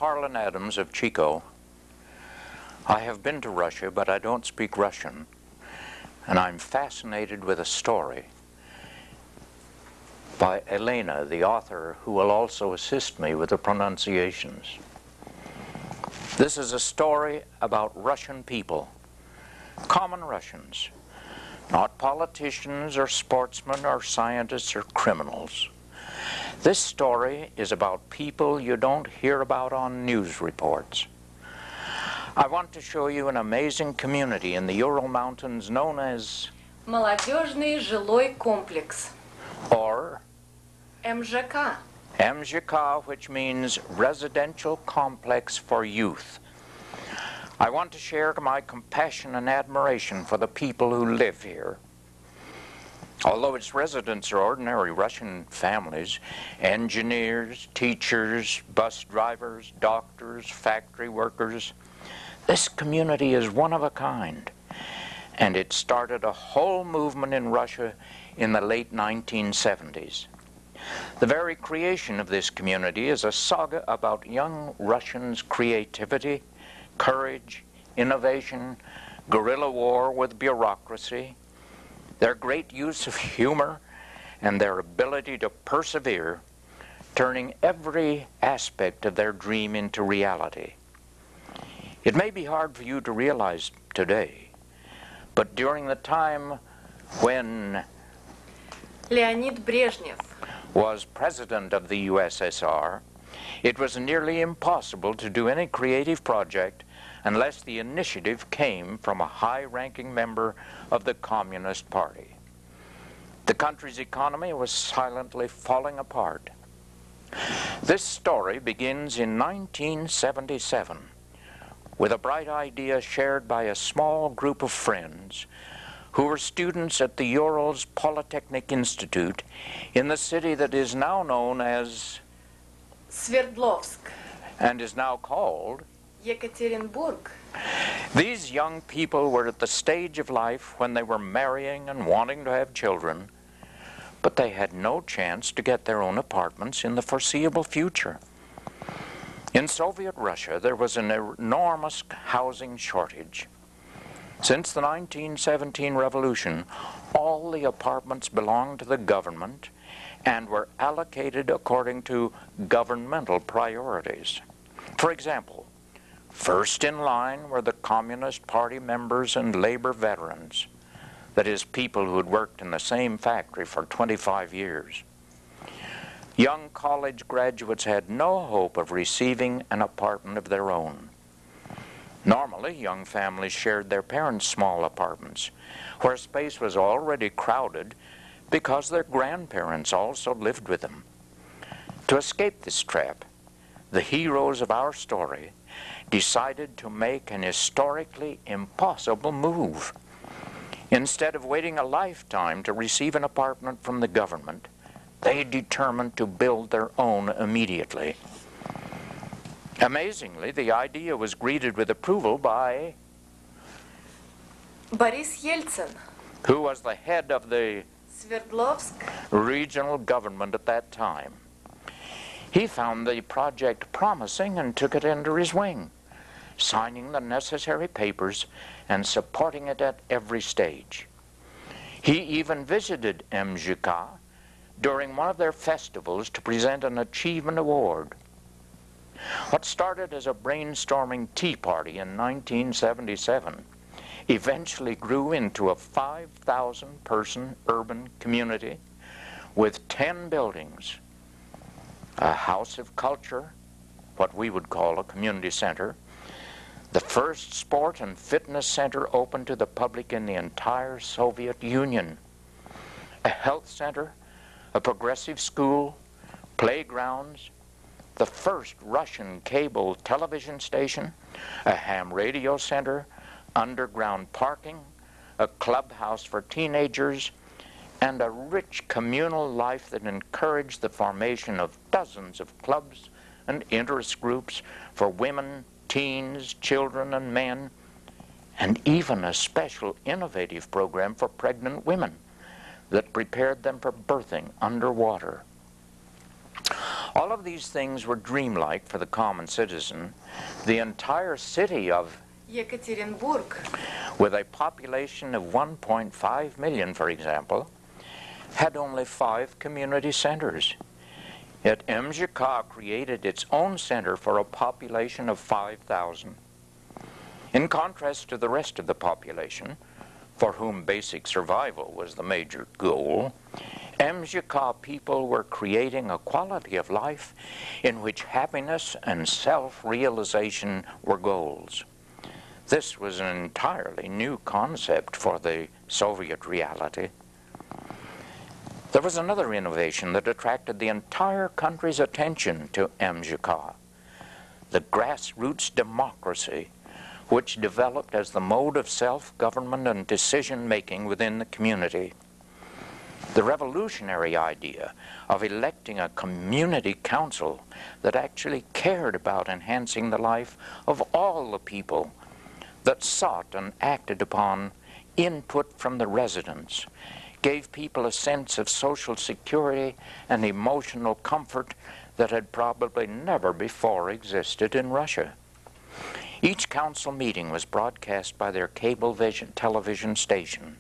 Harlan Adams of Chico. I have been to Russia, but I don't speak Russian, and I'm fascinated with a story by Elena, the author, who will also assist me with the pronunciations. This is a story about Russian people, common Russians, not politicians or sportsmen or scientists or criminals. This story is about people you don't hear about on news reports. I want to show you an amazing community in the Ural Mountains known as Molodyojney Jiloy Komplex, or МЖК, MGK, which means Residential Complex for Youth. I want to share my compassion and admiration for the people who live here. Although its residents are ordinary Russian families, engineers, teachers, bus drivers, doctors, factory workers, this community is one of a kind, and it started a whole movement in Russia in the late 1970s. The very creation of this community is a saga about young Russians' creativity, courage, innovation, guerrilla war with bureaucracy, their great use of humor, and their ability to persevere, turning every aspect of their dream into reality. It may be hard for you to realize today, but during the time when Leonid Brezhnev was president of the USSR, it was nearly impossible to do any creative project unless the initiative came from a high-ranking member of the Communist Party. The country's economy was silently falling apart. This story begins in 1977 with a bright idea shared by a small group of friends who were students at the Urals Polytechnic Institute in the city that is now known as Sverdlovsk, and is now called Yekaterinburg. These young people were at the stage of life when they were marrying and wanting to have children, but they had no chance to get their own apartments in the foreseeable future. In Soviet Russia, there was an enormous housing shortage. Since the 1917 revolution, all the apartments belonged to the government and were allocated according to governmental priorities. For example, first in line were the Communist Party members and labor veterans, that is, people who had worked in the same factory for 25 years. Young college graduates had no hope of receiving an apartment of their own. Normally, young families shared their parents' small apartments, where space was already crowded because their grandparents also lived with them. To escape this trap, the heroes of our story decided to make an historically impossible move. Instead of waiting a lifetime to receive an apartment from the government, they determined to build their own immediately. Amazingly, the idea was greeted with approval by Boris Yeltsin, who was the head of the Sverdlovsk regional government at that time. He found the project promising and took it under his wing, signing the necessary papers and supporting it at every stage. He even visited MGK during one of their festivals to present an achievement award. What started as a brainstorming tea party in 1977 eventually grew into a 5,000-person urban community with 10 buildings, a house of culture, what we would call a community center, the first sport and fitness center open to the public in the entire Soviet Union, a health center, a progressive school, playgrounds, the first Russian cable television station, a ham radio center, underground parking, a clubhouse for teenagers, and a rich communal life that encouraged the formation of dozens of clubs and interest groups for women, teens, children, and men, and even a special innovative program for pregnant women that prepared them for birthing underwater. All of these things were dreamlike for the common citizen. The entire city of Екатеринбург, with a population of 1.5 million, for example, had only 5 community centers. Yet MGK created its own center for a population of 5,000. In contrast to the rest of the population, for whom basic survival was the major goal, MGK people were creating a quality of life in which happiness and self-realization were goals. This was an entirely new concept for the Soviet reality. There was another innovation that attracted the entire country's attention to MGK, the Grassroots Democracy, which developed as the mode of self-government and decision-making within the community. The revolutionary idea of electing a community council that actually cared about enhancing the life of all the people, that sought and acted upon input from the residents, gave people a sense of social security and emotional comfort that had probably never before existed in Russia. Each council meeting was broadcast by their cable television station.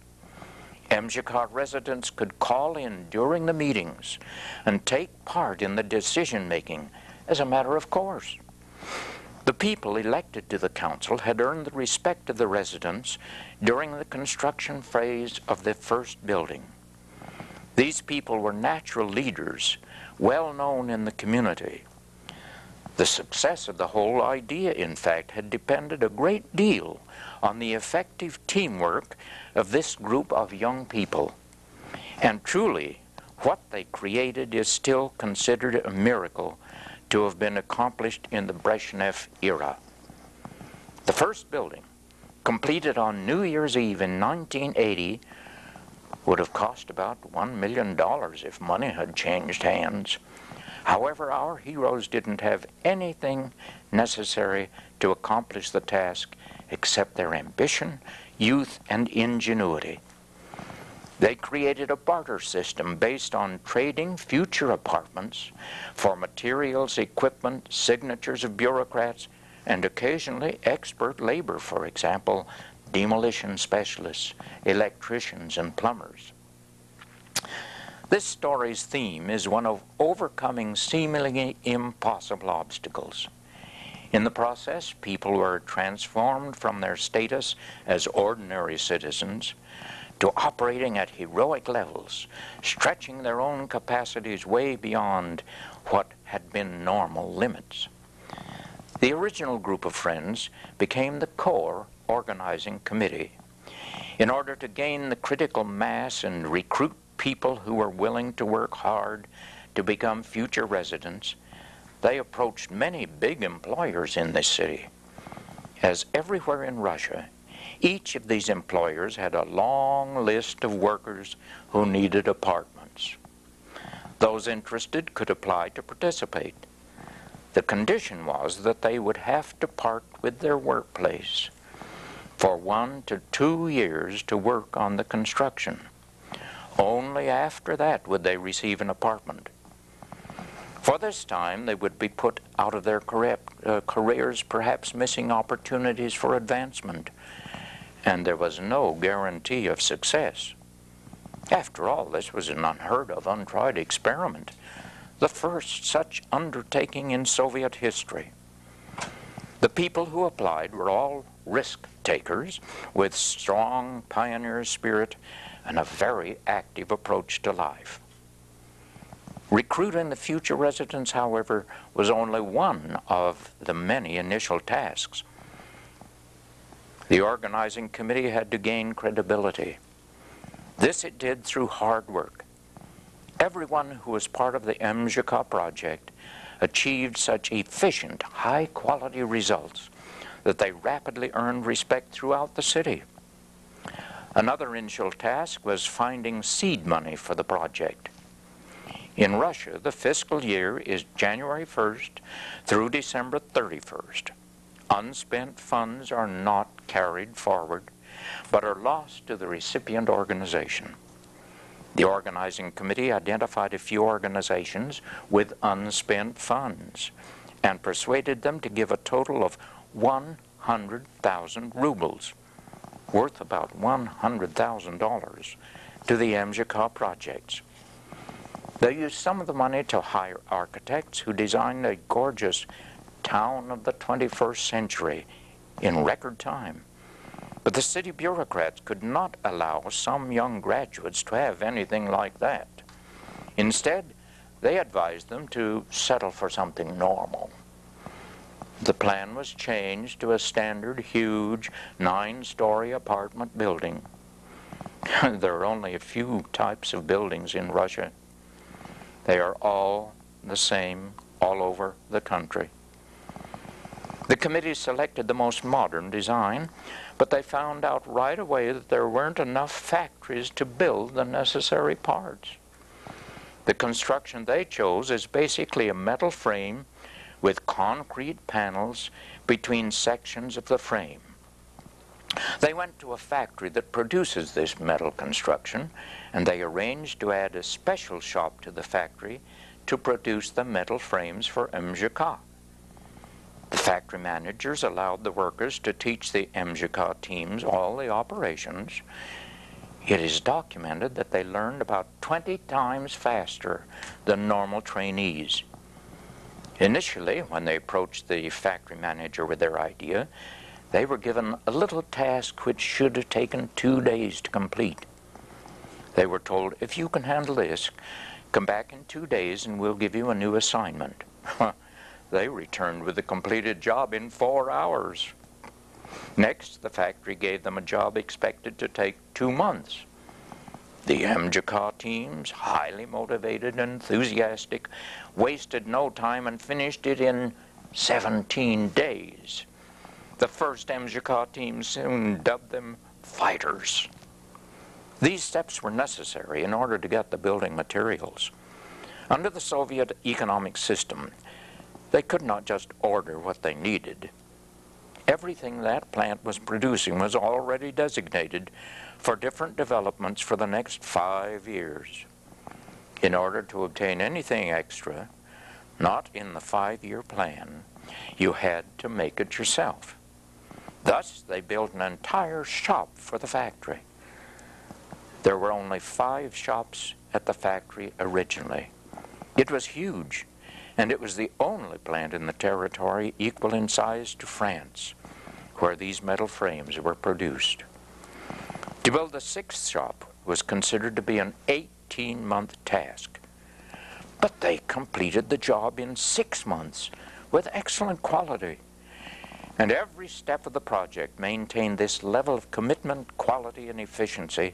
MGK residents could call in during the meetings and take part in the decision-making as a matter of course. The people elected to the council had earned the respect of the residents during the construction phase of the first building. These people were natural leaders, well known in the community. The success of the whole idea, in fact, had depended a great deal on the effective teamwork of this group of young people. And truly, what they created is still considered a miracle to have been accomplished in the Brezhnev era. The first building, completed on New Year's Eve in 1980, would have cost about $1 million if money had changed hands. However, our heroes didn't have anything necessary to accomplish the task except their ambition, youth, and ingenuity. They created a barter system based on trading future apartments for materials, equipment, signatures of bureaucrats, and occasionally expert labor, for example, demolition specialists, electricians, and plumbers. This story's theme is one of overcoming seemingly impossible obstacles. In the process, people were transformed from their status as ordinary citizens to operating at heroic levels, stretching their own capacities way beyond what had been normal limits. The original group of friends became the core organizing committee. In order to gain the critical mass and recruit people who were willing to work hard to become future residents, they approached many big employers in this city. As everywhere in Russia, each of these employers had a long list of workers who needed apartments. Those interested could apply to participate. The condition was that they would have to part with their workplace for 1 to 2 years to work on the construction. Only after that would they receive an apartment. For this time, they would be put out of their careers, perhaps missing opportunities for advancement, and there was no guarantee of success. After all, this was an unheard of, untried experiment, the first such undertaking in Soviet history. The people who applied were all risk-takers with strong pioneer spirit and a very active approach to life. Recruiting the future residents, however, was only one of the many initial tasks. The organizing committee had to gain credibility. This it did through hard work. Everyone who was part of the MGK project achieved such efficient, high-quality results that they rapidly earned respect throughout the city. Another initial task was finding seed money for the project. In Russia, the fiscal year is January 1st through December 31st. Unspent funds are not carried forward, but are lost to the recipient organization. The organizing committee identified a few organizations with unspent funds and persuaded them to give a total of 100,000 rubles, worth about $100,000, to the MGK projects. They used some of the money to hire architects who designed a gorgeous town of the 21st century in record time. But the city bureaucrats could not allow some young graduates to have anything like that. Instead, they advised them to settle for something normal. The plan was changed to a standard, huge, 9-story apartment building. There are only a few types of buildings in Russia. They are all the same all over the country. The committee selected the most modern design, but they found out right away that there weren't enough factories to build the necessary parts. The construction they chose is basically a metal frame with concrete panels between sections of the frame. They went to a factory that produces this metal construction, and they arranged to add a special shop to the factory to produce the metal frames for MGK. The factory managers allowed the workers to teach the MGK teams all the operations. It is documented that they learned about 20 times faster than normal trainees. Initially, when they approached the factory manager with their idea, they were given a little task which should have taken 2 days to complete. They were told, if you can handle this, come back in 2 days and we'll give you a new assignment. They returned with the completed job in 4 hours. Next, the factory gave them a job expected to take 2 months. The MGK teams, highly motivated and enthusiastic, wasted no time and finished it in 17 days. The first MGK team soon dubbed them fighters. These steps were necessary in order to get the building materials. Under the Soviet economic system, they could not just order what they needed. Everything that plant was producing was already designated for different developments for the next 5 years. In order to obtain anything extra, not in the 5-year plan, you had to make it yourself. Thus, they built an entire shop for the factory. There were only 5 shops at the factory originally. It was huge, and it was the only plant in the territory equal in size to France, where these metal frames were produced. To build the 6th shop was considered to be an 18-month task, but they completed the job in 6 months with excellent quality. And every step of the project maintained this level of commitment, quality, and efficiency,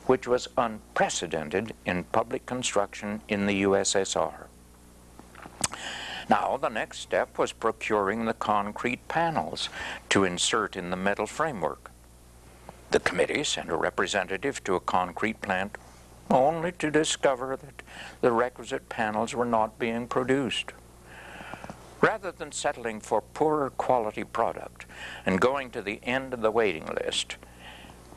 which was unprecedented in public construction in the USSR. Now, the next step was procuring the concrete panels to insert in the metal framework. The committee sent a representative to a concrete plant only to discover that the requisite panels were not being produced. Rather than settling for poorer quality product and going to the end of the waiting list,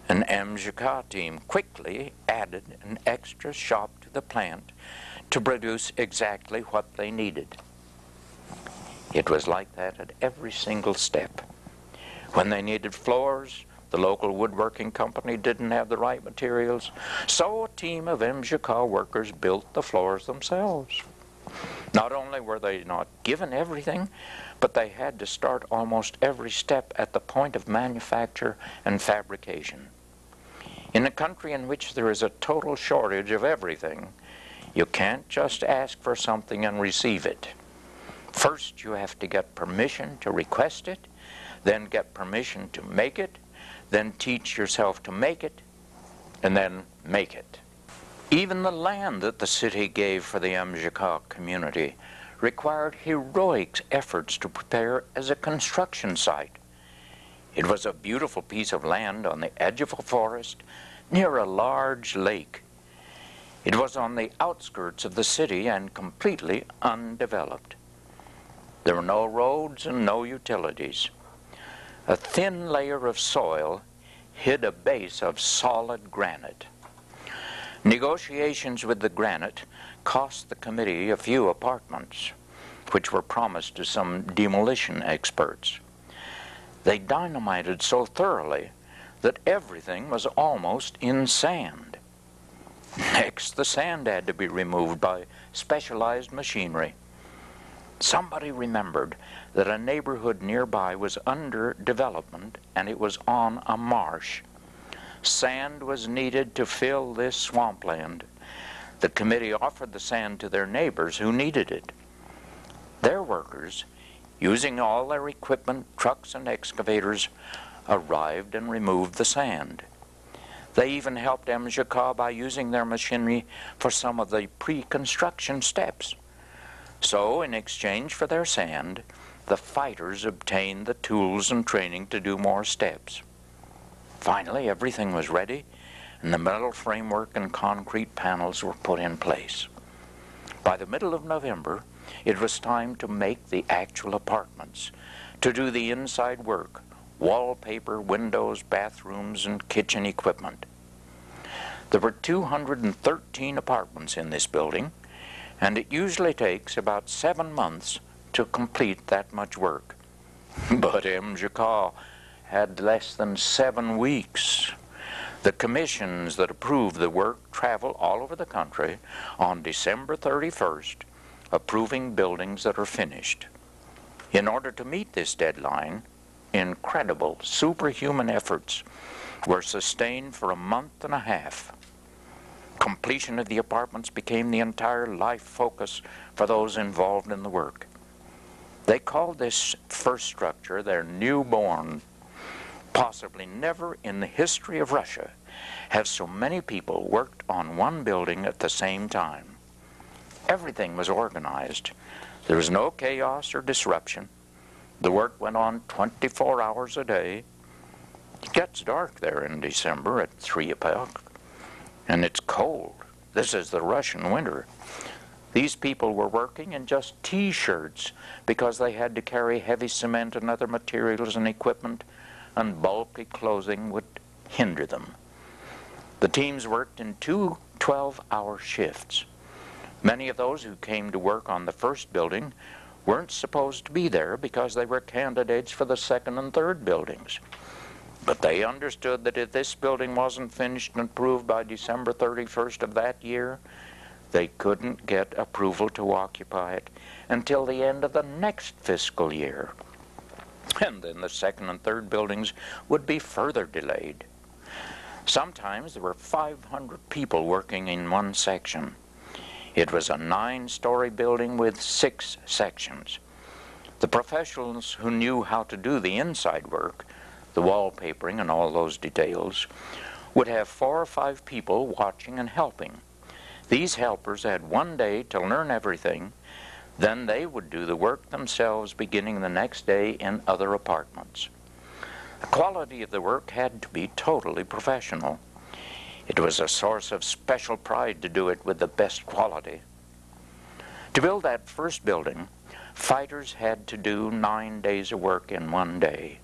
an MGK team quickly added an extra shop to the plant to produce exactly what they needed. It was like that at every single step. When they needed floors, the local woodworking company didn't have the right materials, so a team of MGK workers built the floors themselves. Not only were they not given everything, but they had to start almost every step at the point of manufacture and fabrication. In a country in which there is a total shortage of everything, you can't just ask for something and receive it. First, you have to get permission to request it, then get permission to make it, then teach yourself to make it, and then make it. Even the land that the city gave for the MGK community required heroic efforts to prepare as a construction site. It was a beautiful piece of land on the edge of a forest near a large lake. It was on the outskirts of the city and completely undeveloped. There were no roads and no utilities. A thin layer of soil hid a base of solid granite. Negotiations with the granite cost the committee a few apartments, which were promised to some demolition experts. They dynamited so thoroughly that everything was almost in sand. Next, the sand had to be removed by specialized machinery. Somebody remembered that a neighborhood nearby was under development and it was on a marsh. Sand was needed to fill this swampland. The committee offered the sand to their neighbors who needed it. Their workers, using all their equipment, trucks and excavators, arrived and removed the sand. They even helped MGK by using their machinery for some of the pre-construction steps. So, in exchange for their sand, the fighters obtained the tools and training to do more steps. Finally, everything was ready, and the metal framework and concrete panels were put in place. By the middle of November, it was time to make the actual apartments, to do the inside work, wallpaper, windows, bathrooms, and kitchen equipment. There were 213 apartments in this building, and it usually takes about 7 months to complete that much work. But MGK had less than 7 weeks. The commissions that approved the work travel all over the country on December 31st, approving buildings that are finished. In order to meet this deadline, incredible, superhuman efforts were sustained for a month and a half. Completion of the apartments became the entire life focus for those involved in the work. They called this first structure their newborn. Possibly never in the history of Russia have so many people worked on one building at the same time. Everything was organized. There was no chaos or disruption. The work went on 24 hours a day. It gets dark there in December at 3 o'clock. And it's cold. This is the Russian winter. These people were working in just T-shirts because they had to carry heavy cement and other materials and equipment, and bulky clothing would hinder them. The teams worked in 2 12-hour shifts. Many of those who came to work on the first building weren't supposed to be there because they were candidates for the second and third buildings. But they understood that if this building wasn't finished and approved by December 31st of that year, they couldn't get approval to occupy it until the end of the next fiscal year. And then the second and third buildings would be further delayed. Sometimes there were 500 people working in one section. It was a 9-story building with 6 sections. The professionals who knew how to do the inside work, the wallpapering and all those details, would have 4 or 5 people watching and helping. These helpers had 1 day to learn everything. Then they would do the work themselves beginning the next day in other apartments. The quality of the work had to be totally professional. It was a source of special pride to do it with the best quality. To build that first building, fighters had to do 9 days of work in 1 day.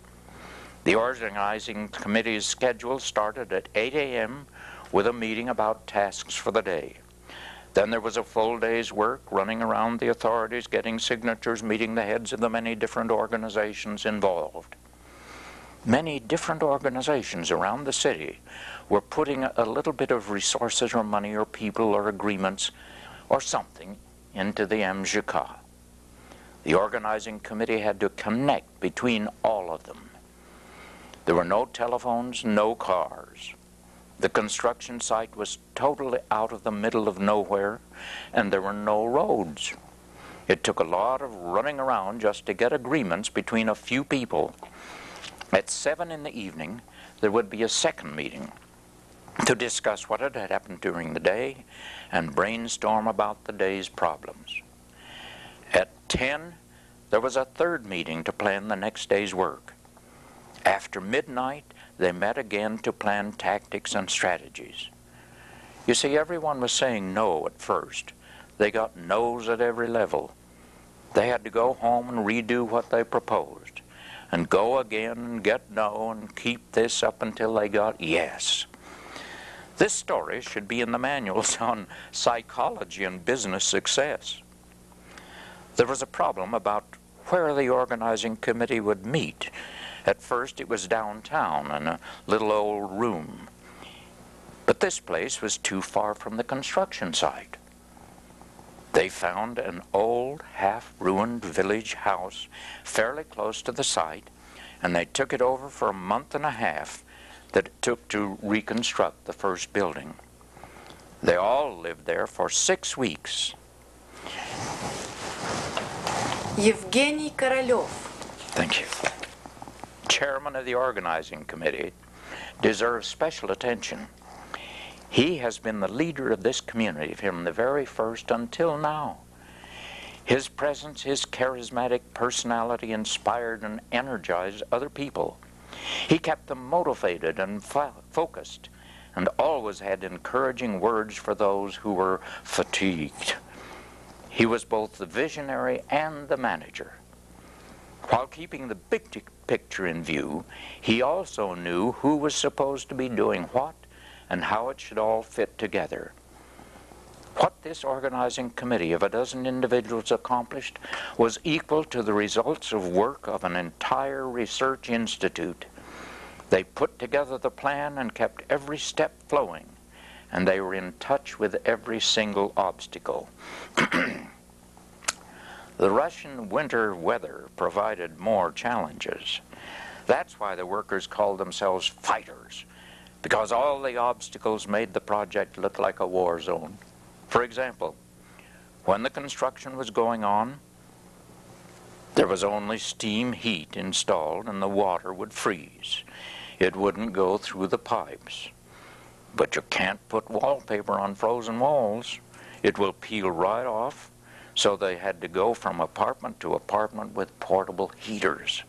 The organizing committee's schedule started at 8 a.m. with a meeting about tasks for the day. Then there was a full day's work running around the authorities, getting signatures, meeting the heads of the many different organizations involved. Many different organizations around the city were putting a little bit of resources or money or people or agreements or something into the MGK. The organizing committee had to connect between all of them. There were no telephones, no cars. The construction site was totally out of the middle of nowhere, and there were no roads. It took a lot of running around just to get agreements between a few people. At 7 in the evening, there would be a second meeting to discuss what had happened during the day and brainstorm about the day's problems. At 10, there was a third meeting to plan the next day's work. After midnight, they met again to plan tactics and strategies. You see, everyone was saying no at first. They got no's at every level. They had to go home and redo what they proposed, and go again and get no and keep this up until they got yes. This story should be in the manuals on psychology and business success. There was a problem about where the organizing committee would meet. At first it was downtown in a little old room. But this place was too far from the construction site. They found an old, half-ruined village house fairly close to the site, and they took it over for a month and a half that it took to reconstruct the first building. They all lived there for 6 weeks. Евгений Королев. Thank you. Chairman of the organizing committee, deserves special attention. He has been the leader of this community from the very first until now. His presence, his charismatic personality inspired and energized other people. He kept them motivated and focused, and always had encouraging words for those who were fatigued. He was both the visionary and the manager. While keeping the big picture in view, he also knew who was supposed to be doing what and how it should all fit together. What this organizing committee of a dozen individuals accomplished was equal to the results of work of an entire research institute. They put together the plan and kept every step flowing, and they were in touch with every single obstacle. The Russian winter weather provided more challenges. That's why the workers called themselves fighters, because all the obstacles made the project look like a war zone. For example, when the construction was going on, there was only steam heat installed and the water would freeze. It wouldn't go through the pipes. But you can't put wallpaper on frozen walls. It will peel right off. So they had to go from apartment to apartment with portable heaters.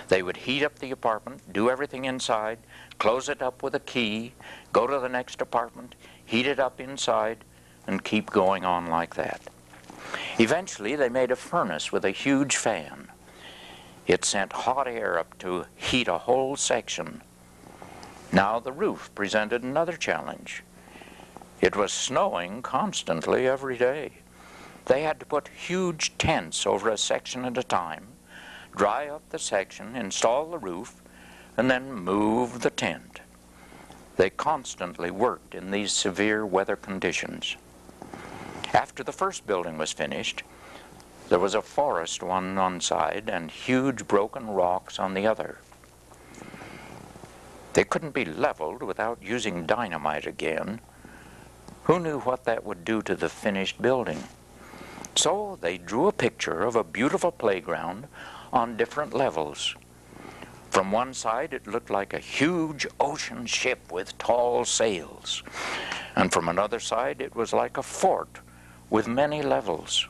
They would heat up the apartment, do everything inside, close it up with a key, go to the next apartment, heat it up inside, and keep going on like that. Eventually, they made a furnace with a huge fan. It sent hot air up to heat a whole section. Now the roof presented another challenge. It was snowing constantly every day. They had to put huge tents over a section at a time, dry up the section, install the roof, and then move the tent. They constantly worked in these severe weather conditions. After the first building was finished, there was a forest on one side and huge broken rocks on the other. They couldn't be leveled without using dynamite again. Who knew what that would do to the finished building? So they drew a picture of a beautiful playground on different levels. From one side it looked like a huge ocean ship with tall sails, and from another side it was like a fort with many levels.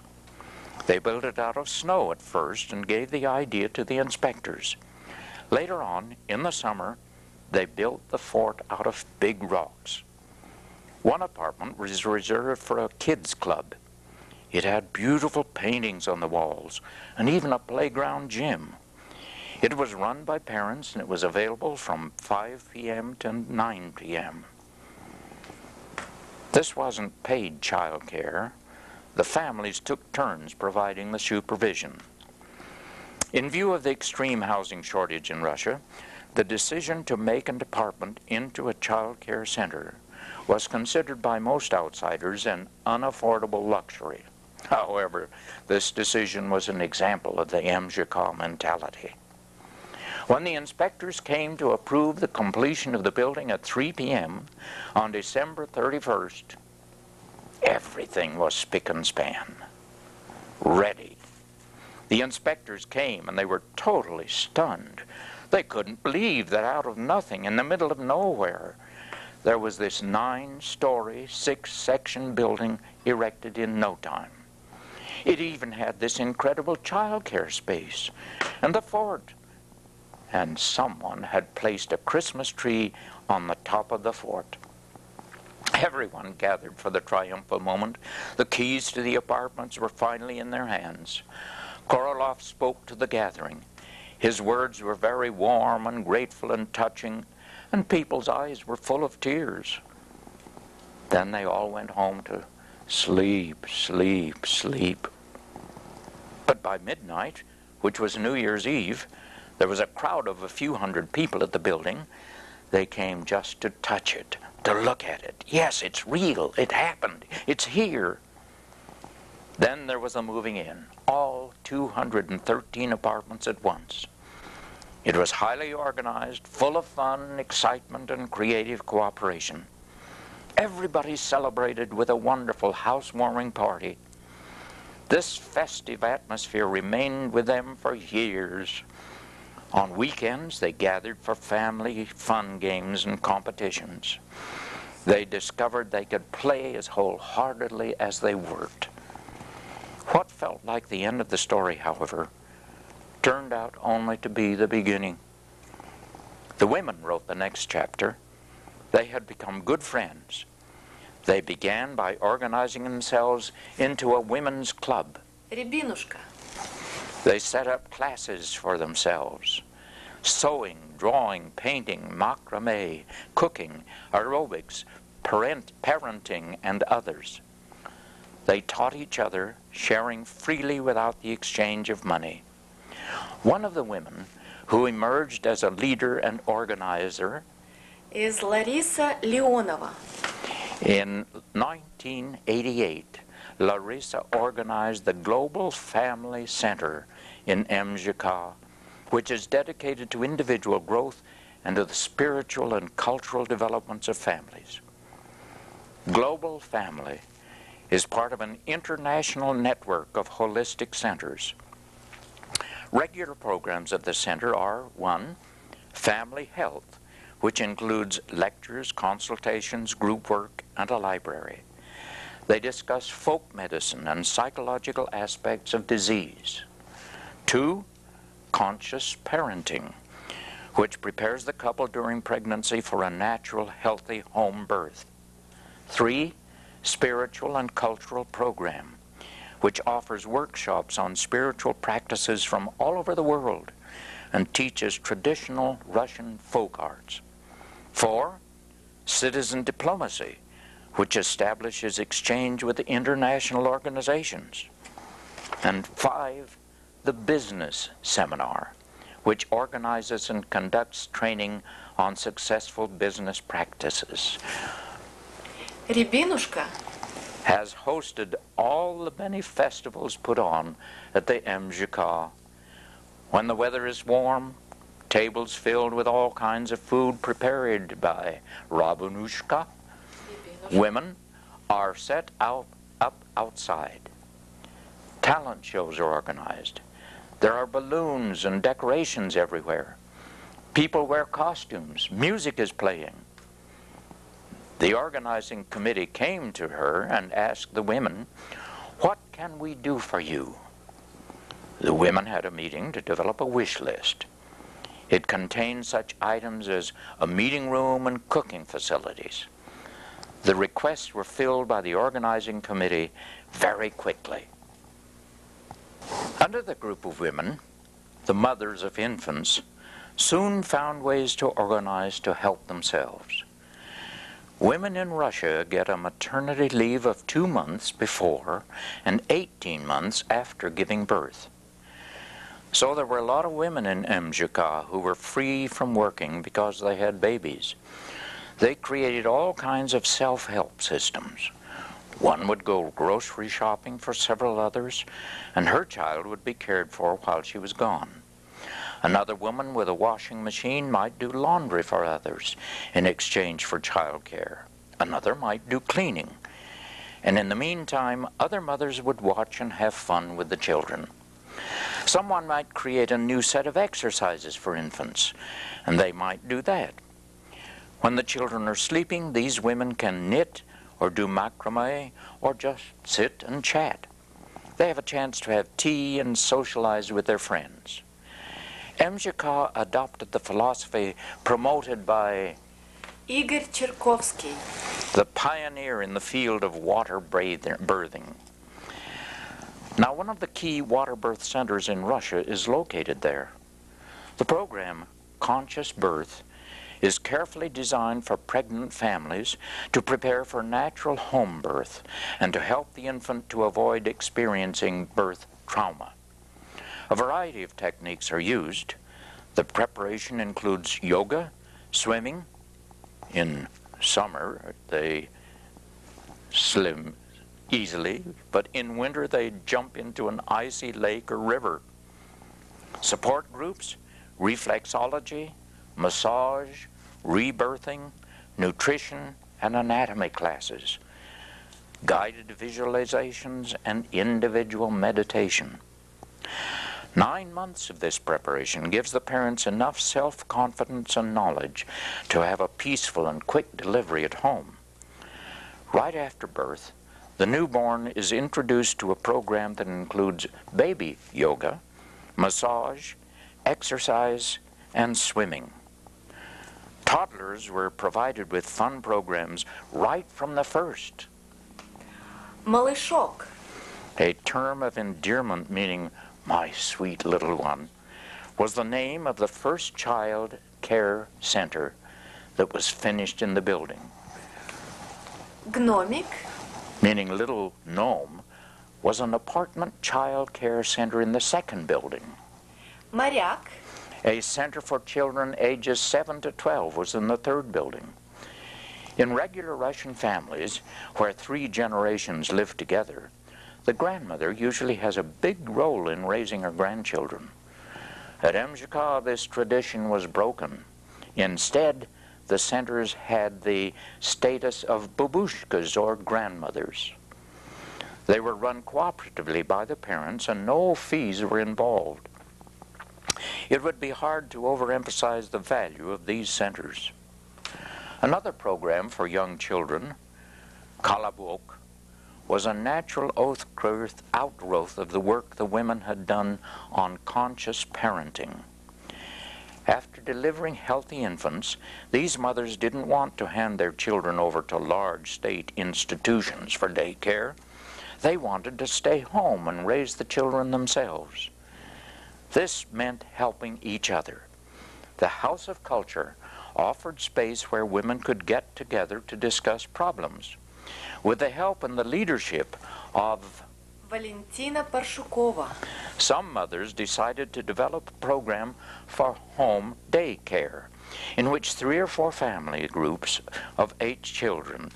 They built it out of snow at first and gave the idea to the inspectors. Later on, in the summer, they built the fort out of big rocks. One apartment was reserved for a kids' club. It had beautiful paintings on the walls and even a playground gym. It was run by parents and it was available from 5 p.m. to 9 p.m. This wasn't paid child care. The families took turns providing the supervision. In view of the extreme housing shortage in Russia, the decision to make an apartment into a child care center was considered by most outsiders an unaffordable luxury. However, this decision was an example of the MGK mentality. When the inspectors came to approve the completion of the building at 3 p.m. on December 31st, everything was spick and span, ready. The inspectors came and they were totally stunned. They couldn't believe that out of nothing, in the middle of nowhere, there was this 9-story, 6-section building erected in no time. It even had this incredible child care space and the fort. And someone had placed a Christmas tree on the top of the fort. Everyone gathered for the triumphal moment. The keys to the apartments were finally in their hands. Korolev spoke to the gathering. His words were very warm and grateful and touching, and people's eyes were full of tears. Then they all went home to sleep, sleep, sleep. But by midnight, which was New Year's Eve, there was a crowd of a few hundred people at the building. They came just to touch it, to look at it. Yes, it's real. It happened. It's here. Then there was a moving in, all 213 apartments at once. It was highly organized, full of fun, excitement, and creative cooperation. Everybody celebrated with a wonderful housewarming party. This festive atmosphere remained with them for years. On weekends, they gathered for family fun games and competitions. They discovered they could play as wholeheartedly as they worked. What felt like the end of the story, however, turned out only to be the beginning. The women wrote the next chapter. They had become good friends. They began by organizing themselves into a women's club. Рябинушка. They set up classes for themselves: sewing, drawing, painting, macrame, cooking, aerobics, parenting, and others. They taught each other, sharing freely without the exchange of money. One of the women who emerged as a leader and organizer Is Larissa Leonova. in 1988, Larissa organized the Global Family Center in MGK, which is dedicated to individual growth and to the spiritual and cultural developments of families. Global Family is part of an international network of holistic centers. Regular programs at the center are: 1, family health, which includes lectures, consultations, group work, and a library. They discuss folk medicine and psychological aspects of disease. 2, conscious parenting, which prepares the couple during pregnancy for a natural, healthy home birth. 3, spiritual and cultural program, which offers workshops on spiritual practices from all over the world and teaches traditional Russian folk arts. 4, citizen diplomacy, which establishes exchange with international organizations. And 5, the business seminar, which organizes and conducts training on successful business practices. Рябинушка. Has hosted all the many festivals put on at the MGK. When the weather is warm, tables filled with all kinds of food prepared by Rabunushka women are set up outside. Talent shows are organized. There are balloons and decorations everywhere. People wear costumes. Music is playing. The organizing committee came to her and asked the women, "What can we do for you?" The women had a meeting to develop a wish list. It contained such items as a meeting room and cooking facilities. The requests were filled by the organizing committee very quickly. Under the group of women, the mothers of infants soon found ways to organize to help themselves. Women in Russia get a maternity leave of 2 months before and 18 months after giving birth. So there were a lot of women in MGK who were free from working because they had babies. They created all kinds of self-help systems. One would go grocery shopping for several others, and her child would be cared for while she was gone. Another woman with a washing machine might do laundry for others in exchange for child care. Another might do cleaning. And in the meantime, other mothers would watch and have fun with the children. Someone might create a new set of exercises for infants, and they might do that. When the children are sleeping, these women can knit or do macrame or just sit and chat. They have a chance to have tea and socialize with their friends. MGK adopted the philosophy promoted by Igor Cherkovsky. the pioneer in the field of water birthing. Now, one of the key water birth centers in Russia is located there. The program, Conscious Birth, is carefully designed for pregnant families to prepare for natural home birth and to help the infant to avoid experiencing birth trauma. A variety of techniques are used. The preparation includes yoga, swimming. In summer, they swim easily, but in winter they jump into an icy lake or river. Support groups, reflexology, massage, rebirthing, nutrition, and anatomy classes, guided visualizations, and individual meditation. 9 months of this preparation gives the parents enough self-confidence and knowledge to have a peaceful and quick delivery at home. Right after birth, the newborn is introduced to a program that includes baby yoga, massage, exercise, and swimming. Toddlers were provided with fun programs right from the first. Малышок. A term of endearment meaning "my sweet little one" was the name of the first child care center that was finished in the building. Гномик. Meaning little gnome, was an apartment child care center in the second building. Моряк. A center for children ages 7 to 12 was in the third building. In regular Russian families, where 3 generations live together, the grandmother usually has a big role in raising her grandchildren. At MGK, this tradition was broken. Instead, the centers had the status of babushkas, or grandmothers. They were run cooperatively by the parents, and no fees were involved. It would be hard to overemphasize the value of these centers. Another program for young children, Kalabok, was a natural outgrowth of the work the women had done on conscious parenting. After delivering healthy infants, these mothers didn't want to hand their children over to large state institutions for daycare. They wanted to stay home and raise the children themselves. This meant helping each other. The House of Culture offered space where women could get together to discuss problems. With the help and the leadership of Валентина Паршукова. some mothers decided to develop a program for home day care, in which 3 or 4 family groups of 8 children.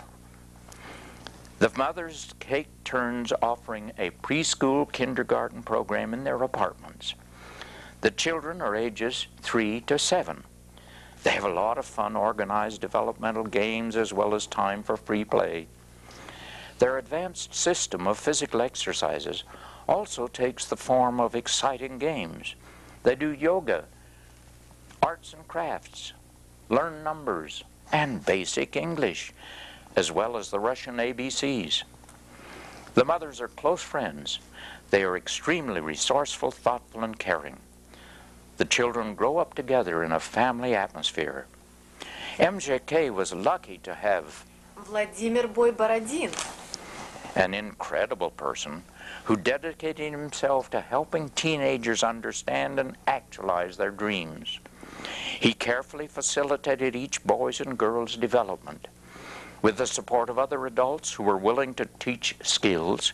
The mothers take turns offering a preschool kindergarten program in their apartments. The children are ages 3 to 7. They have a lot of fun, organized developmental games as well as time for free play. Their advanced system of physical exercises also takes the form of exciting games. They do yoga, arts and crafts, learn numbers, and basic English, as well as the Russian ABCs. The mothers are close friends. They are extremely resourceful, thoughtful, and caring. The children grow up together in a family atmosphere. MGK was lucky to have Владимир Бойбородин. an incredible person who dedicated himself to helping teenagers understand and actualize their dreams. He carefully facilitated each boy's and girl's development. With the support of other adults who were willing to teach skills,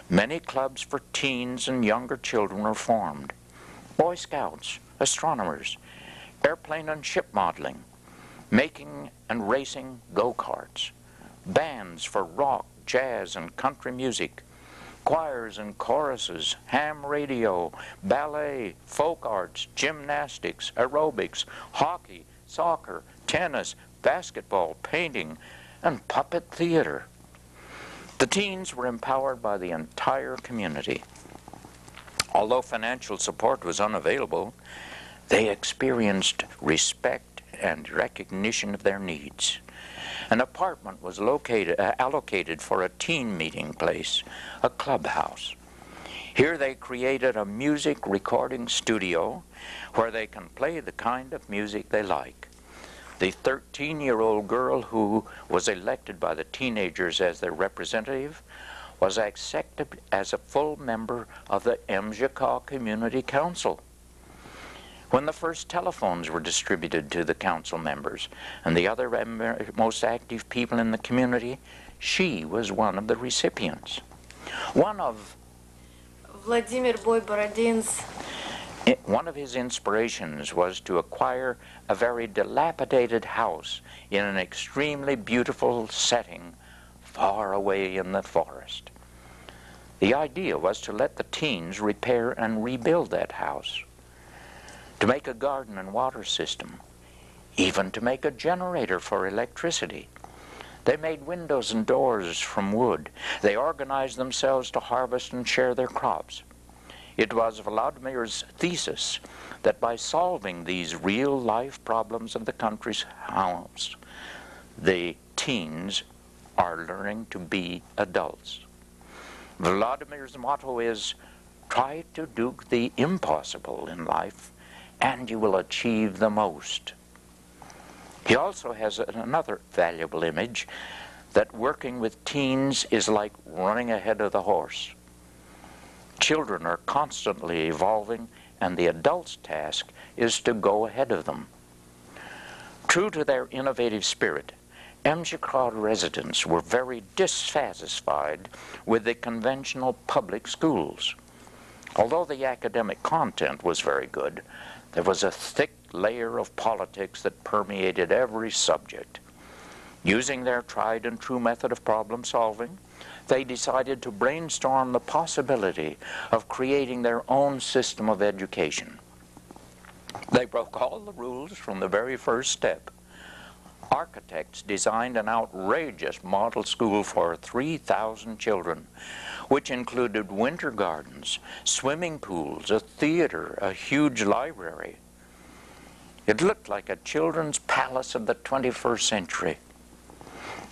many clubs for teens and younger children were formed. Boy Scouts, astronomers, airplane and ship modeling, making and racing go-karts, bands for rock, jazz, and country music, choirs and choruses, ham radio, ballet, folk arts, gymnastics, aerobics, hockey, soccer, tennis, basketball, painting, and puppet theater. The teens were empowered by the entire community. Although financial support was unavailable, they experienced respect and recognition of their needs. An apartment was allocated for a teen meeting place, a clubhouse. Here they created a music recording studio where they can play the kind of music they like. The 13-year-old girl who was elected by the teenagers as their representative was accepted as a full member of the MGK Community Council. When the first telephones were distributed to the council members and the other most active people in the community, she was one of the recipients. One of his inspirations was to acquire a very dilapidated house in an extremely beautiful setting far away in the forest. The idea was to let the teens repair and rebuild that house, to make a garden and water system, even to make a generator for electricity. They made windows and doors from wood. They organized themselves to harvest and share their crops. It was Vladimir's thesis that by solving these real-life problems of the country's house, the teens are learning to be adults. Vladimir's motto is, try to do the impossible in life, and you will achieve the most. He also has another valuable image, that working with teens is like running ahead of the horse. Children are constantly evolving, and the adult's task is to go ahead of them. True to their innovative spirit, MGK residents were very dissatisfied with the conventional public schools. Although the academic content was very good, there was a thick layer of politics that permeated every subject. Using their tried and true method of problem solving, they decided to brainstorm the possibility of creating their own system of education. They broke all the rules from the very first step. Architects designed an outrageous model school for 3,000 children, which included winter gardens, swimming pools, a theater, a huge library. It looked like a children's palace of the 21st century.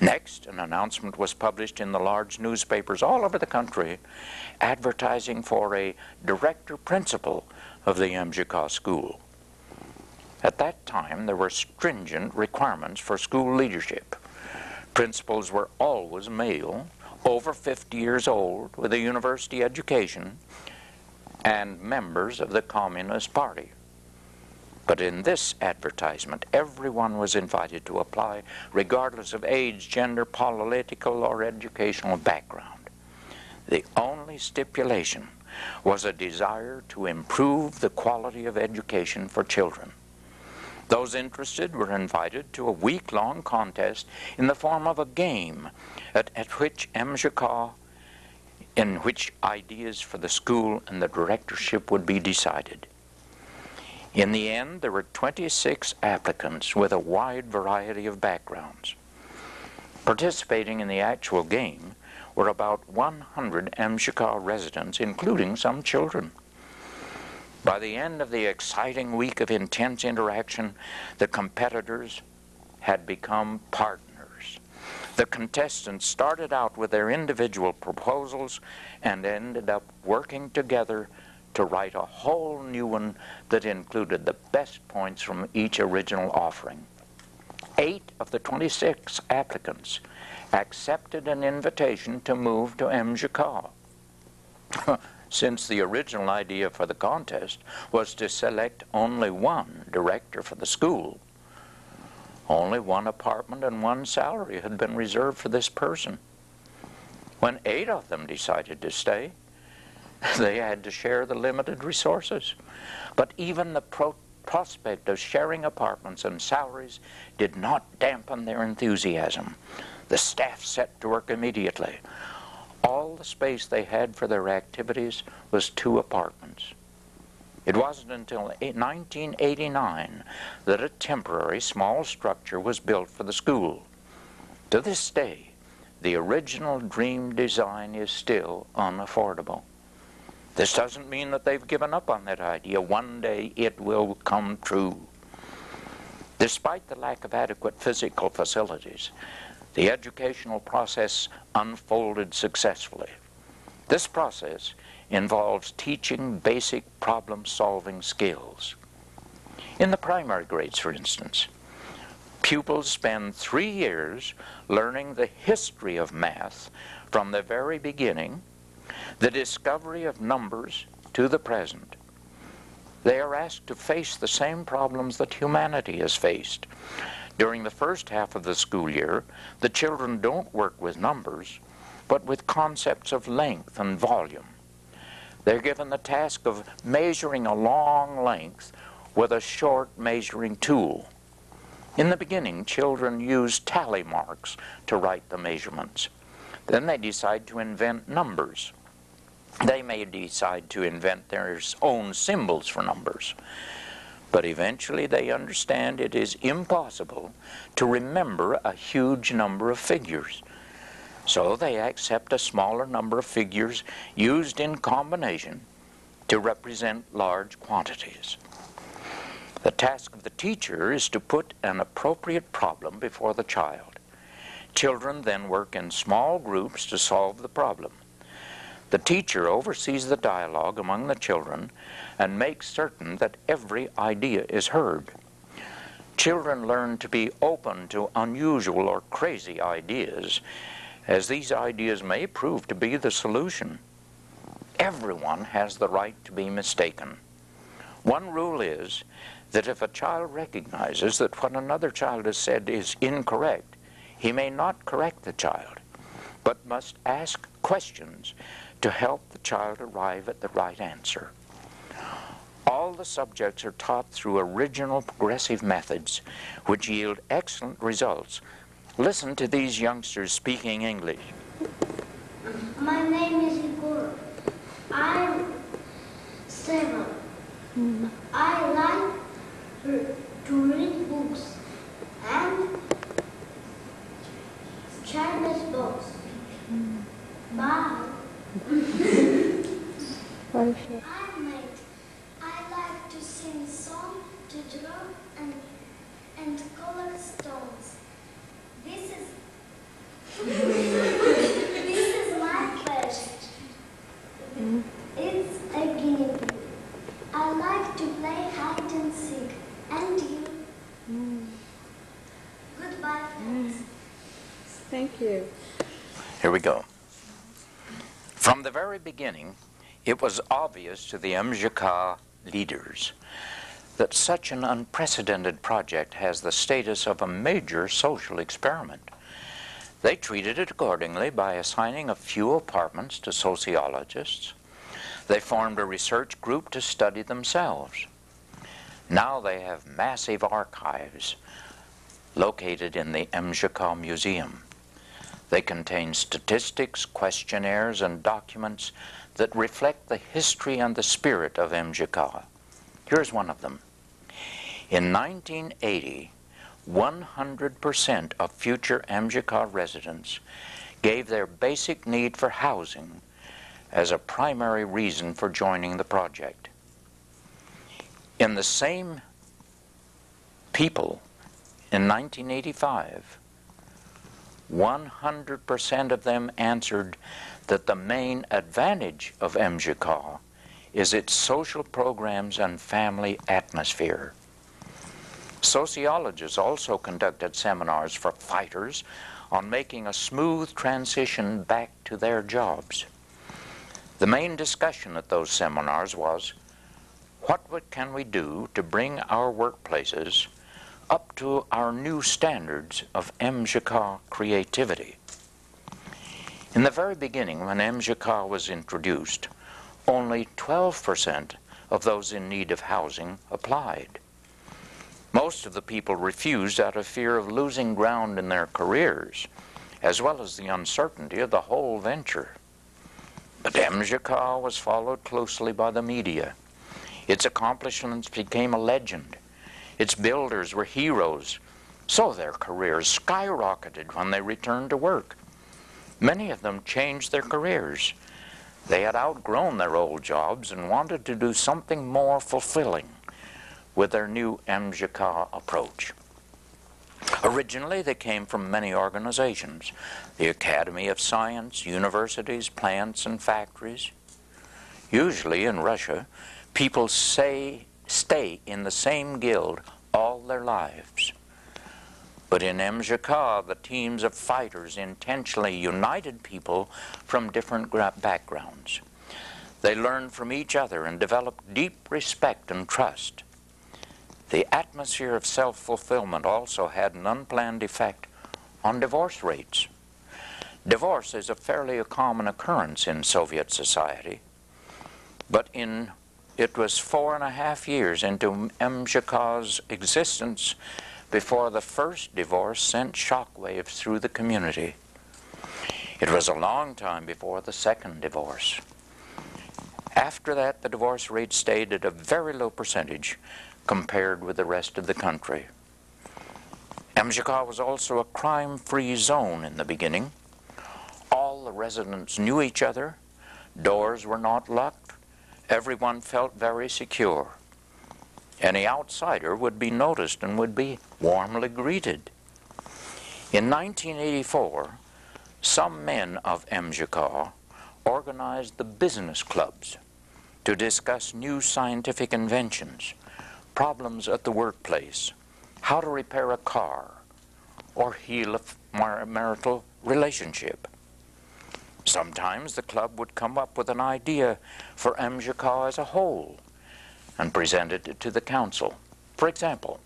Next, an announcement was published in the large newspapers all over the country, advertising for a director principal of the MGK school. At that time, there were stringent requirements for school leadership. Principals were always male, over 50 years old, with a university education, and members of the Communist Party. But in this advertisement, everyone was invited to apply, regardless of age, gender, political, or educational background. The only stipulation was a desire to improve the quality of education for children. Those interested were invited to a week-long contest in the form of a game at which MGK, in which ideas for the school and the directorship would be decided. In the end, there were 26 applicants with a wide variety of backgrounds. Participating in the actual game were about 100 MGK residents, including some children. By the end of the exciting week of intense interaction, the competitors had become partners. The contestants started out with their individual proposals and ended up working together to write a whole new one that included the best points from each original offering. 8 of the 26 applicants accepted an invitation to move to MGK. Since the original idea for the contest was to select only one director for the school, only one apartment and one salary had been reserved for this person. When 8 of them decided to stay, they had to share the limited resources. But even the prospect of sharing apartments and salaries did not dampen their enthusiasm. The staff set to work immediately. All the space they had for their activities was 2 apartments. It wasn't until 1989 that a temporary small structure was built for the school. To this day, the original dream design is still unaffordable. This doesn't mean that they've given up on that idea. One day it will come true. Despite the lack of adequate physical facilities, the educational process unfolded successfully. This process involves teaching basic problem-solving skills. In the primary grades, for instance, pupils spend 3 years learning the history of math from the very beginning, the discovery of numbers to the present. They are asked to face the same problems that humanity has faced. During the first half of the school year, the children don't work with numbers, but with concepts of length and volume. They're given the task of measuring a long length with a short measuring tool. In the beginning, children use tally marks to write the measurements. Then they decide to invent numbers. They may decide to invent their own symbols for numbers. But eventually they understand it is impossible to remember a huge number of figures. So they accept a smaller number of figures used in combination to represent large quantities. The task of the teacher is to put an appropriate problem before the child. Children then work in small groups to solve the problem. The teacher oversees the dialogue among the children and makes certain that every idea is heard. Children learn to be open to unusual or crazy ideas, as these ideas may prove to be the solution. Everyone has the right to be mistaken. One rule is that if a child recognizes that what another child has said is incorrect, he may not correct the child, but must ask questions to help the child arrive at the right answer. All the subjects are taught through original progressive methods which yield excellent results. Listen to these youngsters speaking English. My name is Igor. I'm 7. I like to read books and Chinese books. Bye. I like to sing songs, to draw and color stones. This is my pleasure. It's a guinea pig. I like to play hide and seek. And you? Goodbye, friends. Thank you. Here we go. From the very beginning, it was obvious to the MJK leaders that such an unprecedented project has the status of a major social experiment. They treated it accordingly by assigning a few apartments to sociologists. They formed a research group to study themselves. Now they have massive archives located in the MJK Museum. They contain statistics, questionnaires, and documents that reflect the history and the spirit of MJK. Here's one of them. In 1980, 100% of future MJK residents gave their basic need for housing as a primary reason for joining the project. In the same people, in 1985, 100% of them answered that the main advantage of MJK is its social programs and family atmosphere. Sociologists also conducted seminars for fighters on making a smooth transition back to their jobs. The main discussion at those seminars was, what can we do to bring our workplaces up to our new standards of MJK creativity? In the very beginning, when MJK was introduced, only 12% of those in need of housing applied. Most of the people refused out of fear of losing ground in their careers, as well as the uncertainty of the whole venture. But MJK was followed closely by the media. Its accomplishments became a legend. Its builders were heroes, so their careers skyrocketed when they returned to work. Many of them changed their careers. They had outgrown their old jobs and wanted to do something more fulfilling with their new MJK approach. Originally, they came from many organizations: the Academy of Science, universities, plants, and factories. Usually in Russia, people stay in the same guild all their lives. But in MJK, the teams of fighters intentionally united people from different backgrounds. They learned from each other and developed deep respect and trust. The atmosphere of self-fulfillment also had an unplanned effect on divorce rates. Divorce is a fairly common occurrence in Soviet society, but it was 4.5 years into MGK's existence before the first divorce sent shockwaves through the community. It was a long time before the second divorce. After that, the divorce rate stayed at a very low percentage compared with the rest of the country. MGK was also a crime-free zone in the beginning. All the residents knew each other. Doors were not locked. Everyone felt very secure. Any outsider would be noticed and would be warmly greeted. In 1984, some men of MGK organized the business clubs to discuss new scientific inventions, problems at the workplace, how to repair a car, or heal a marital relationship. Sometimes the club would come up with an idea for MGK as a whole and presented it to the council. For example,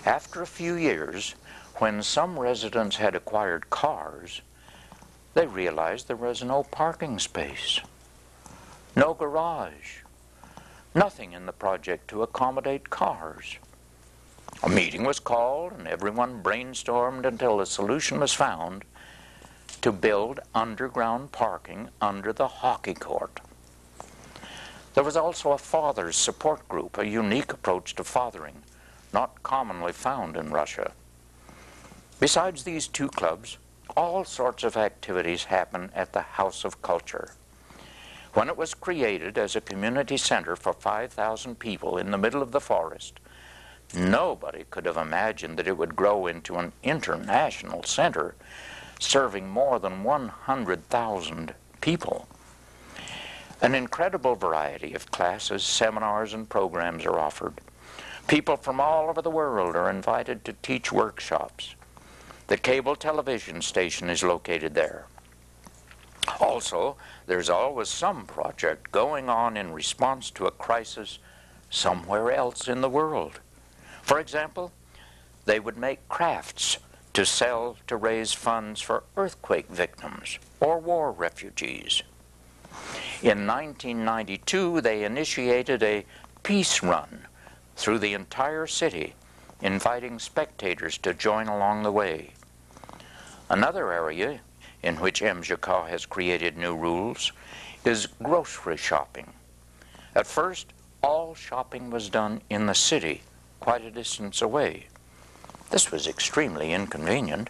after a few years, when some residents had acquired cars, they realized there was no parking space, no garage, nothing in the project to accommodate cars. A meeting was called and everyone brainstormed until a solution was found to build underground parking under the hockey court. There was also a father's support group, a unique approach to fathering, not commonly found in Russia. Besides these two clubs, all sorts of activities happen at the House of Culture. When it was created as a community center for 5,000 people in the middle of the forest, nobody could have imagined that it would grow into an international center serving more than 100,000 people. An incredible variety of classes, seminars, and programs are offered. People from all over the world are invited to teach workshops. The cable television station is located there. Also, there's always some project going on in response to a crisis somewhere else in the world. For example, they would make crafts to sell to raise funds for earthquake victims or war refugees. In 1992, they initiated a peace run through the entire city, inviting spectators to join along the way. Another area in which MGK has created new rules is grocery shopping. At first, all shopping was done in the city, quite a distance away. This was extremely inconvenient.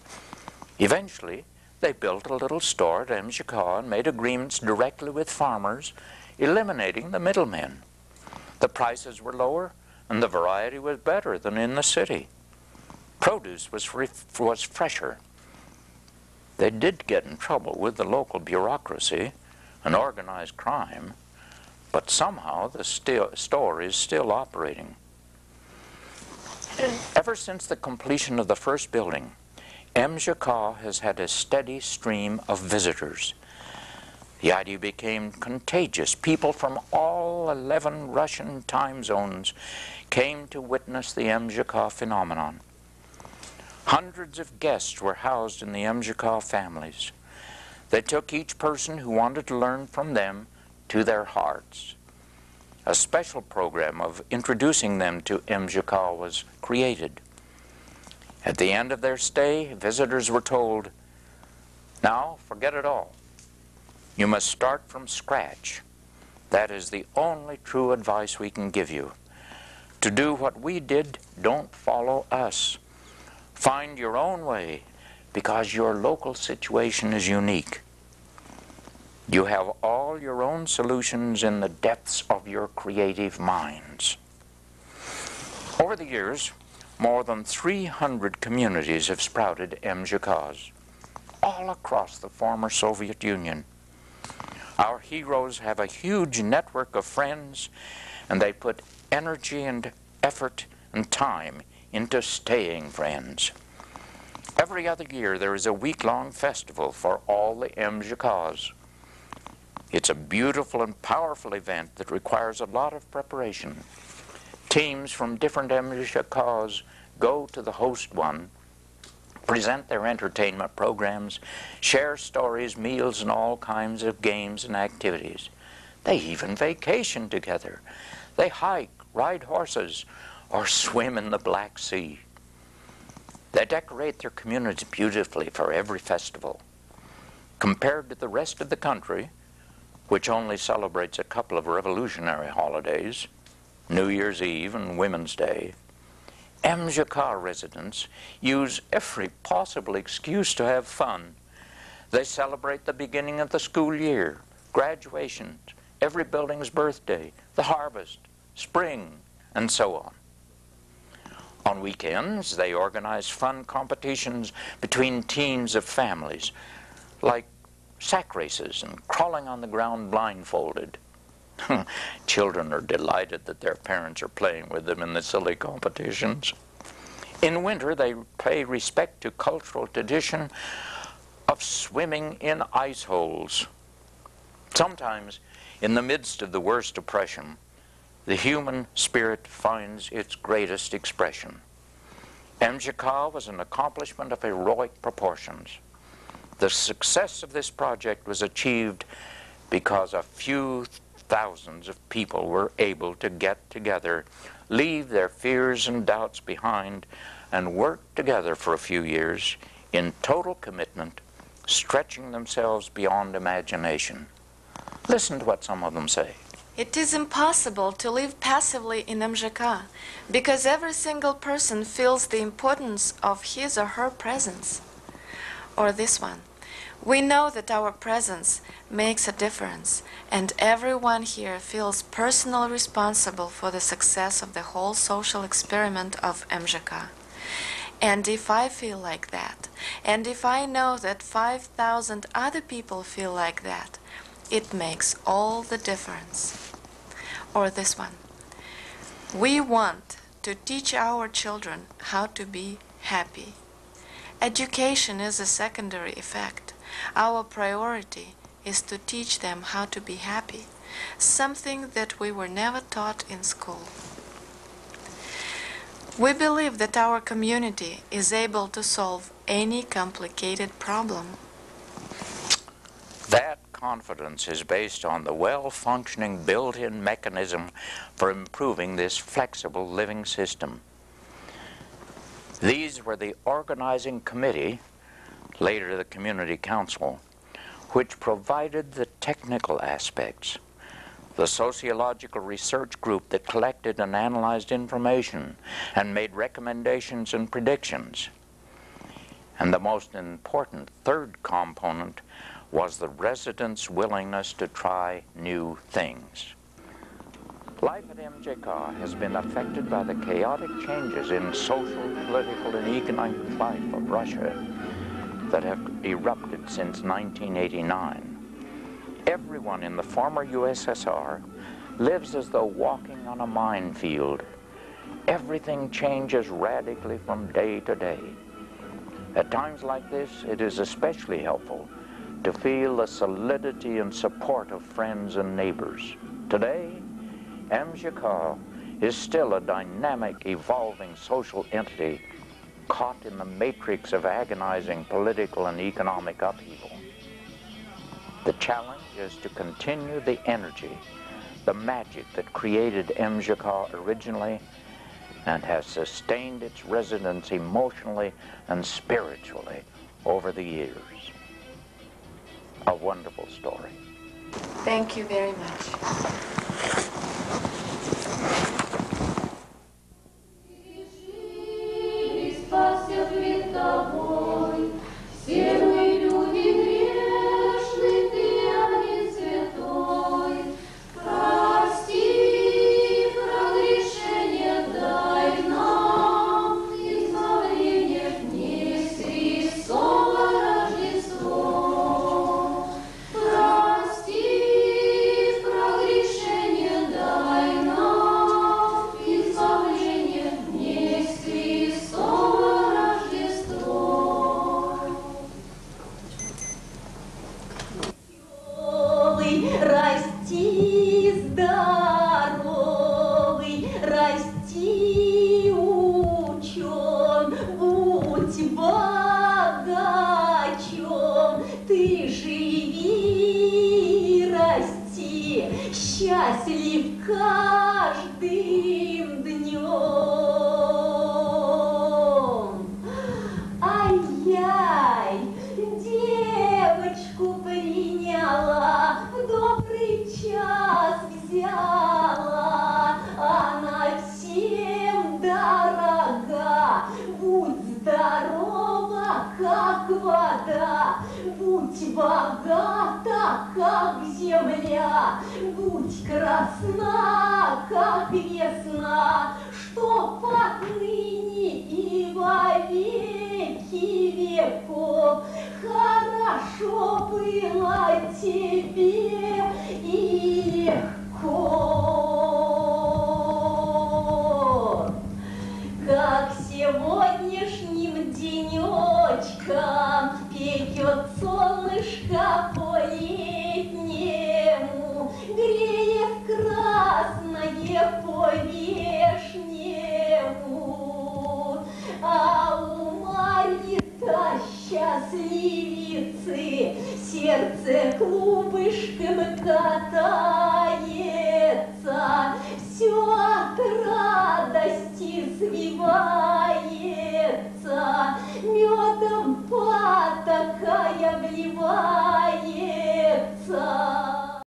Eventually, they built a little store at MGK and made agreements directly with farmers, eliminating the middlemen. The prices were lower and the variety was better than in the city. Produce was fresher. They did get in trouble with the local bureaucracy and organized crime, but somehow the store is still operating. Ever since the completion of the first building, MGK has had a steady stream of visitors. The idea became contagious. People from all 11 Russian time zones came to witness the MGK phenomenon. Hundreds of guests were housed in the MGK families. They took each person who wanted to learn from them to their hearts. A special program of introducing them to MGK was created. At the end of their stay, visitors were told, "Now, forget it all. You must start from scratch. That is the only true advice we can give you. To do what we did, don't follow us. Find your own way, because your local situation is unique. You have all your own solutions in the depths of your creative minds." Over the years, more than 300 communities have sprouted MGKs, all across the former Soviet Union. Our heroes have a huge network of friends, and they put energy and effort and time into staying friends. Every other year there is a week-long festival for all the MGKs. It's a beautiful and powerful event that requires a lot of preparation. Teams from different MJKs go to the host one, present their entertainment programs, share stories, meals, and all kinds of games and activities. They even vacation together. They hike, ride horses, or swim in the Black Sea. They decorate their communities beautifully for every festival. Compared to the rest of the country, which only celebrates a couple of revolutionary holidays, New Year's Eve and Women's Day, MJK residents use every possible excuse to have fun. They celebrate the beginning of the school year, graduations, every building's birthday, the harvest, spring, and so on. On weekends, they organize fun competitions between teams of families, like sack races and crawling on the ground blindfolded. Children are delighted that their parents are playing with them in the silly competitions. In winter, they pay respect to cultural tradition of swimming in ice holes. Sometimes, in the midst of the worst oppression, the human spirit finds its greatest expression. MJK was an accomplishment of heroic proportions. The success of this project was achieved because a few thousands of people were able to get together, leave their fears and doubts behind, and work together for a few years in total commitment, stretching themselves beyond imagination. Listen to what some of them say. It is impossible to live passively in MJK because every single person feels the importance of his or her presence. Or this one. We know that our presence makes a difference, and everyone here feels personally responsible for the success of the whole social experiment of MJK. And if I feel like that, and if I know that 5,000 other people feel like that, it makes all the difference. Or this one. We want to teach our children how to be happy. Education is a secondary effect. Our priority is to teach them how to be happy, something that we were never taught in school. We believe that our community is able to solve any complicated problem. That confidence is based on the well-functioning built-in mechanism for improving this flexible living system. These were the organizing committee, later the community council, which provided the technical aspects, the sociological research group that collected and analyzed information and made recommendations and predictions. And the most important third component was the residents' willingness to try new things. Life at MJK has been affected by the chaotic changes in social, political, and economic life of Russia that have erupted since 1989. Everyone in the former USSR lives as though walking on a minefield. Everything changes radically from day to day. At times like this, it is especially helpful to feel the solidity and support of friends and neighbors. Today, MJK is still a dynamic, evolving social entity caught in the matrix of agonizing political and economic upheaval. The challenge is to continue the energy, the magic that created MJK originally and has sustained its residents emotionally and spiritually over the years. A wonderful story. Thank you very much. Прости в прогрешение Будь богата, как земля, будь красна, как весна, что отныне и во веки веков хорошо было тебе и